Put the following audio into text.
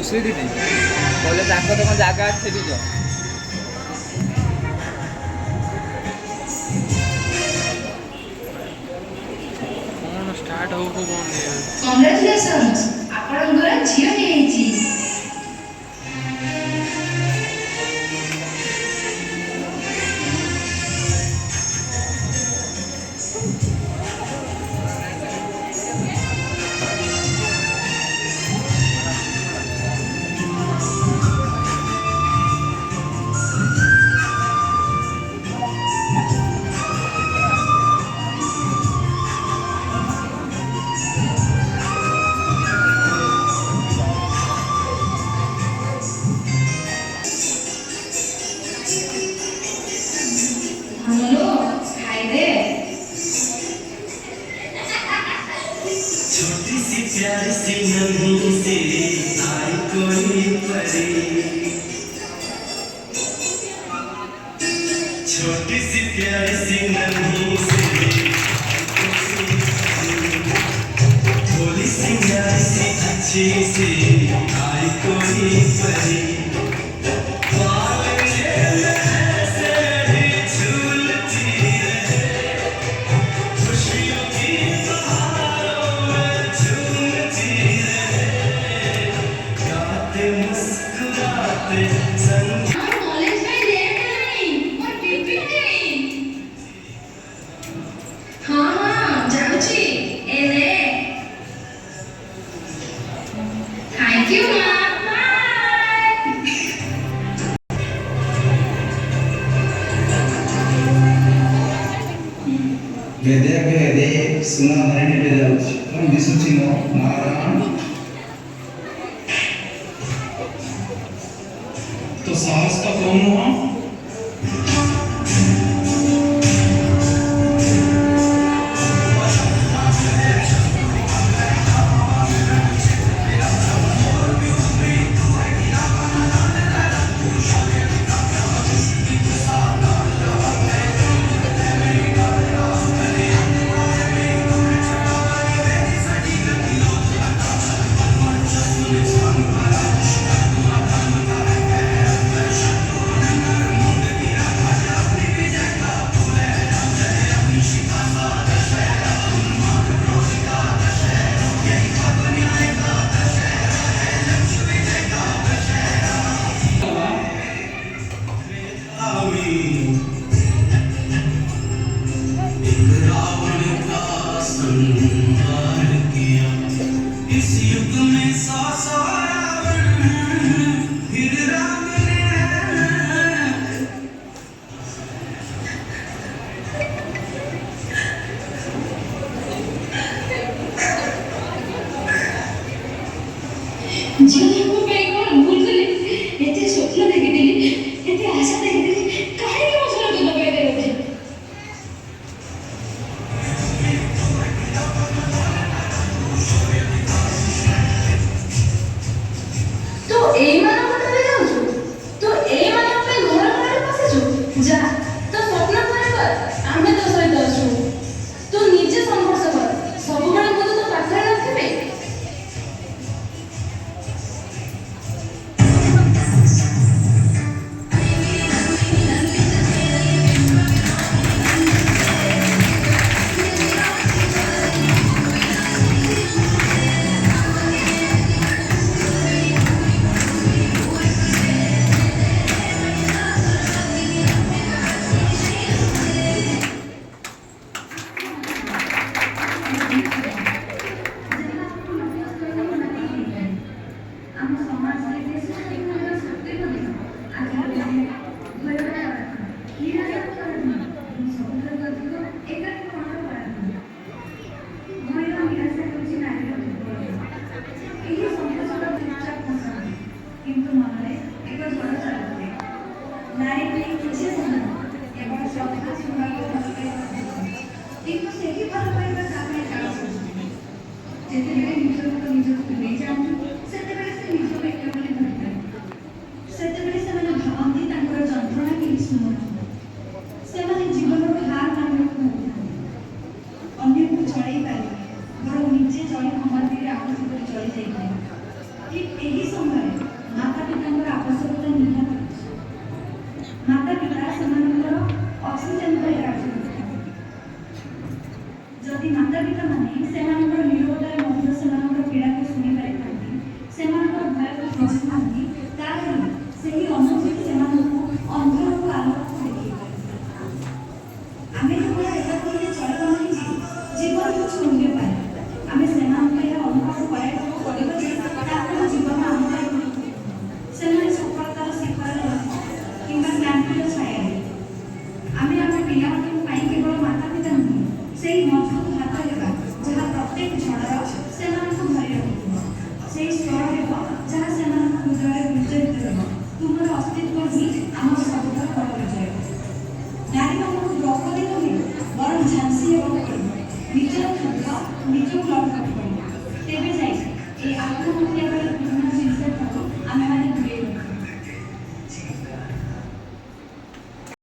ଘୁଷିରିନି କହିଲେ ତାଙ୍କ ତମ ଜାଗା ଅଛି ସେଠି ଯ କଣ ଷ୍ଟାର୍ଟ ହଉ କଣ କଂଗ୍ରାଚୁଲେସନ୍ସ ଆପଣଙ୍କର ଝିଅ ହେଇଛି। हमलो खाइदे छोटी सी प्यारी सी नन्ही सी आई कोई परी छोटी सी प्यारी सी नन्ही सी भोली सी प्यारी सी अच्छी सी आई कोई परी कॉलेज में लेट नहीं और पीपी नहीं हाँ हाँ जाऊची ए ले थैंक यू माँ बाय गेदे गेदे सुना धरणी पे जाऊची कोण दिसुची नो नारायण तो साहस का कौन हुआ ଅତ୍ୟନ୍ତ କାର୍ଯ୍ୟ ଯଦି ମାତା ପିତା ମାନେ ସେମାନଙ୍କର ନିରବତାରେ ମଧ୍ୟ ସେମାନଙ୍କର ପୀଡ଼ାକୁ ଶୁଣି ପାରିଥାନ୍ତି, ସେମାନଙ୍କର ଭୟକୁ ବୁଝିଥାନ୍ତି, ତାହେଲେ ସେହି ଅନୁଭୂତି ସେମାନଙ୍କୁ ଅନ୍ଧରକୁ ଆଲୋକକୁ ଦେଖେଇ ପାରିଥାଏ। ଆମେ କେବଳ ଏହା କହିଲେ ଚଳିବ ନାହିଁ ଯେ ଜୀବନ ହେଉଛି ମୂଲ୍ୟବାନ। ଆମେ ସେମାନଙ୍କୁ ଏହା ଅନୁଭବ କରାଇବାକୁ ପଡ଼ିବ ଯେ ତାଙ୍କର ଜୀବନ ଆମ ପାଇଁ ଗୁରୁତ୍ୱପୂର୍ଣ୍ଣ। ସେମାନେ ସଫଳତାର ଶିଖରରେ କିମ୍ବା କ୍ଳାନ୍ତିର ଛାୟାରେ। ଆମେ ଆମ ପିଲାମାନଙ୍କ ପାଇଁ କେବଳ ମାତା ପିତା ନୁହେଁ, ସେହି ମଜବୁତ ହାତ ହେବା ଯାହା ପ୍ରତ୍ୟେକ ଝଡ଼ର ସେମାନଙ୍କୁ ଧରି ରଖିଥିବ, ସେହି ସ୍ୱର ହେବ ଯାହା ସେମାନଙ୍କ ହୃଦୟରେ ଗୁଞ୍ଜରିତ ହେବ। ତୁମର ଅସ୍ତିତ୍ୱ ହିଁ ଆମର ସବୁଠାରୁ ବଡ଼ ବିଜୟ। ନାରୀମାନଙ୍କୁ ଦ୍ରୌପଦୀ ନୁହେଁ ବରଂ ଝାନ୍ସୀ ହେବାକୁ ପଡ଼ିବ। ନିଜର ଯୁଦ୍ଧ ନିଜକୁ